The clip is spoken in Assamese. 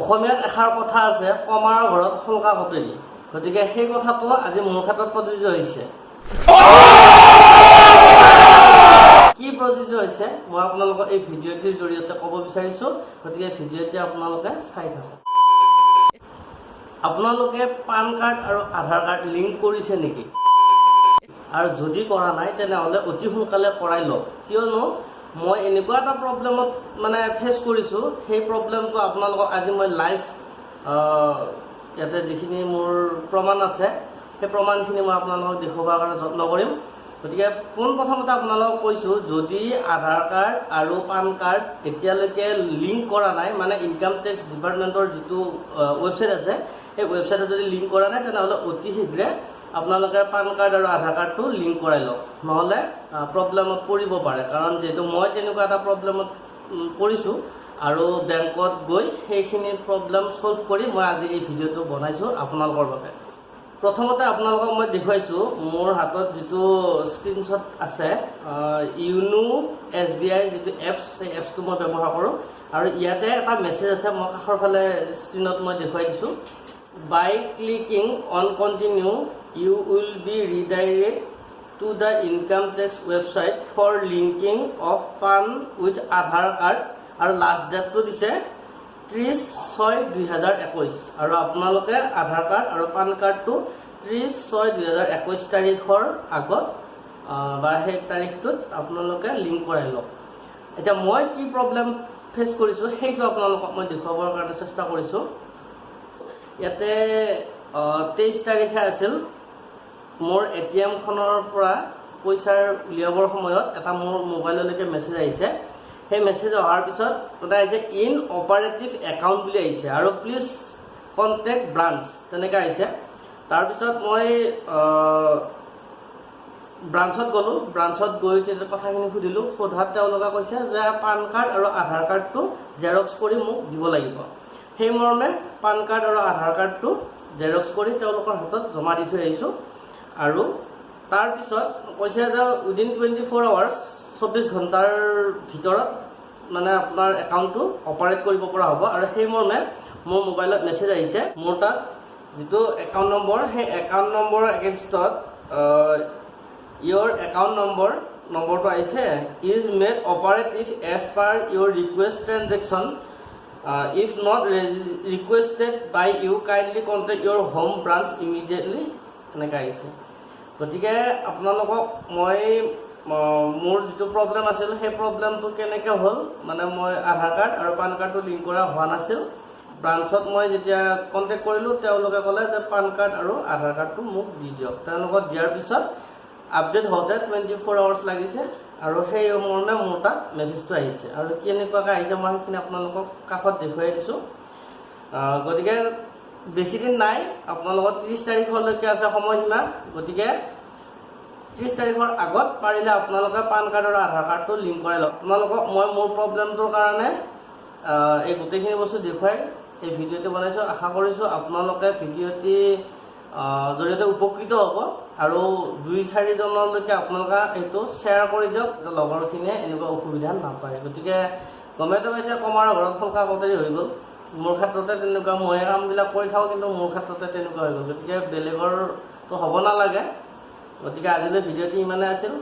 অসমীয়াত এষাৰ কথা আছে কমাৰ ঘৰত শলকা কটৰি গতিকে সেই কথাটো আজি মোৰ ক্ষেত্ৰত প্ৰযোজ্য হৈছে কি প্ৰযোজ্য হৈছে মই আপোনালোকক এই ভিডিঅ'টিৰ জৰিয়তে ক'ব বিচাৰিছো গতিকে ভিডিঅ'টি আপোনালোকে চাই থাকক আপোনালোকে পান কাৰ্ড আৰু আধাৰ কাৰ্ড লিংক কৰিছে নেকি আৰু যদি কৰা নাই তেনেহলে অতি সোনকালে কৰাই লওক কিয়নো মই এনেকুৱা এটা প্ৰবলেমত মানে ফেস কৰিছো সেই প্ৰবলেমটো আপোনালোকক আজি মই লাইভ ইয়াতে যিখিনি মোৰ প্ৰমাণ আছে সেই প্ৰমাণখিনি মই আপোনালোকক দেখুৱাৰ কাৰণে যত্ন কৰিম গতিকে কোন প্ৰথমতে আপোনালোকক কৈছো যদি আধাৰ কাৰ্ড আৰু পান কাৰ্ড এতিয়ালৈকে লিংক কৰা নাই মানে ইনকাম টেক্স ডিপাৰ্টমেন্টৰ যেটো ওয়েবসাইট আছে এই ওয়েবসাইটত যদি লিংক কৰা নাই তেনেহলে অতি শীঘ্ৰে আপোনালোকে পান কাৰ্ড আৰু আধাৰ কাৰ্ডটো লিংক কৰাই লওক নহলে প্ৰবলেমত পৰিব পাৰে কাৰণ যেটো মই তেনেকুৱা এটা প্ৰবলেমত পৰিছো আৰু বেংকত গৈ সেইখিনি প্ৰবলেম সলভ কৰি মই আজি এই ভিডিঅটো বনাইছো আপোনালোকৰ বাবে প্ৰথমতে আপোনালোকক মই দেখুৱাইছো মোৰ হাতত যেটো স্ক্ৰিনশ্বট আছে ইউনো এছবিআই যেটো এপছ এই এপছটো মই ব্যৱহাৰ কৰো আৰু ইয়াতে এটা মেছেজ আছে মই কাষৰ ফালে স্ক্ৰিনত মই দেখুৱাই দিছো by clicking on continue you will be redirected to the income tax website for linking of PAN with Aadhaar card আৰু last date to দিছে 30/6/2021 আৰু আপোনালোকে আধাৰ কাৰ্ড আৰু পান কাৰ্ডটো 30/6/2021 তাৰিখৰ আগত বা সেই তাৰিখটোত আপোনালোকে লিংক কৰাই লওক এটা মই কি প্ৰবলেম ফেস কৰিছো সেইটো আপোনালোকক মই দেখুৱাবৰ কাৰণে চেষ্টা কৰিছো ইয়াতে 23 তাৰিখে আছিল মোৰ এটিএম খনৰ পৰা পইচাৰ উলিয়াবৰ সময়ত এটা মোৰ মোবাইললৈকে মেছেজ আহিছে সেই মেছেজ অহাৰ পিছত এটা আছে ইন অপাৰেটিভ একাউন্ট বুলি আহিছে আৰু প্লিজ কন্টাক্ট ব্ৰাঞ্চ তেনেকা আহিছে তাৰ পিছত মই ব্ৰাঞ্চত গলো ব্ৰাঞ্চত গৈ তেতিয়া কথাখিনি সুধিলো সোধাত তেওঁলোকে কৈছে যে পান কাৰ্ড আৰু আধাৰ কাৰ্ডটো জেৰক্স কৰি মোক দিব লাগিব সেই মৰ্মে পান কাৰ্ড আৰু আধাৰ কাৰ্ডটো জেৰক্স কৰি তেওঁলোকৰ হাতত জমা দি থৈ আহিছো আৰু তাৰ পিছত কৈছে যে উইদিন 24 আৱাৰ্স 24 ঘণ্টাৰ ভিতৰত মানে আপোনাৰ একাউন্টটো অপাৰেট কৰিব পৰা হ'ব আৰু সেই মৰ্মে মোৰ মোবাইলত মেছেজ আহিছে মোৰ তাত যেটো একাউন্ট নম্বৰ সেই একাউন্ট নম্বৰৰ এগেইনষ্টত your account নম্বৰটো আহিছে is made operative as per your request transaction if not requested by you kindly contact your home branch immediately এনেকা আহিছে গতিকে আপোনালোকক মই মোৰ যেটো প্ৰবলেম আছিল সেই প্ৰবলেমটো কেনেকৈ হল মানে মই আধাৰ কাৰ্ড আৰু পান কাৰ্ডটো লিংক কৰা হোৱা নাছিল ব্ৰাঞ্চত মই যেতিয়া কন্টাক্ট কৰিলো তেওঁলোকে ক'লে যে পান কাৰ্ড আৰু আধাৰ কাৰ্ডটো মোক দি দিয়ক তেওঁলোকক দিয়াৰ পিছত আপডেট হওঁতে 24 আৱাৰ্স লাগিছে আৰু সেই মৰ্মে মোৰ তাত মেছেজটো আহিছে আৰু কেনেকুৱাকৈ আহিছে মই সেইখিনি আপোনালোকক কাষত দেখুৱাই দিছো গতিকে বেছি দিন নাই আপোনালোকৰ 30 তাৰিখলৈকে আছে সময়সীমা গতিকে 30 তাৰিখৰ আগত পাৰিলে আপোনালোকে পান কাৰ্ড আৰু আধাৰ কাৰ্ডটো লিংক কৰাই লওক আপোনালোকক মই মোৰ প্ৰবলেমটোৰ কাৰণে এই গোটেইখিনি বস্তু দেখুৱাই এই ভিডিঅ'টো বনাইছো আশা কৰিছো আপোনালোকে ভিডিঅ'টি জৰিয়তে উপকৃত হ'ব আৰু 2-4 জনলৈকে আপোনালোকে এইটো শ্বেয়াৰ কৰি দিয়ক লগৰখিনিয়ে এনেকুৱা অসুবিধা নাপায় গতিকে গমেটো পাইছে কমাৰ ঘৰত শলকা কটৰি হৈ গ'ল মোৰ ক্ষেত্ৰতে তেনেকুৱা মই কামবিলাক কৰি থাকো কিন্তু মোৰ ক্ষেত্ৰতে তেনেকুৱা হৈ গ'ল গতিকে বেলেগৰটো হ'ব নালাগে গতিকে আজিলৈ ভিডিঅ'টি ইমানে আছিল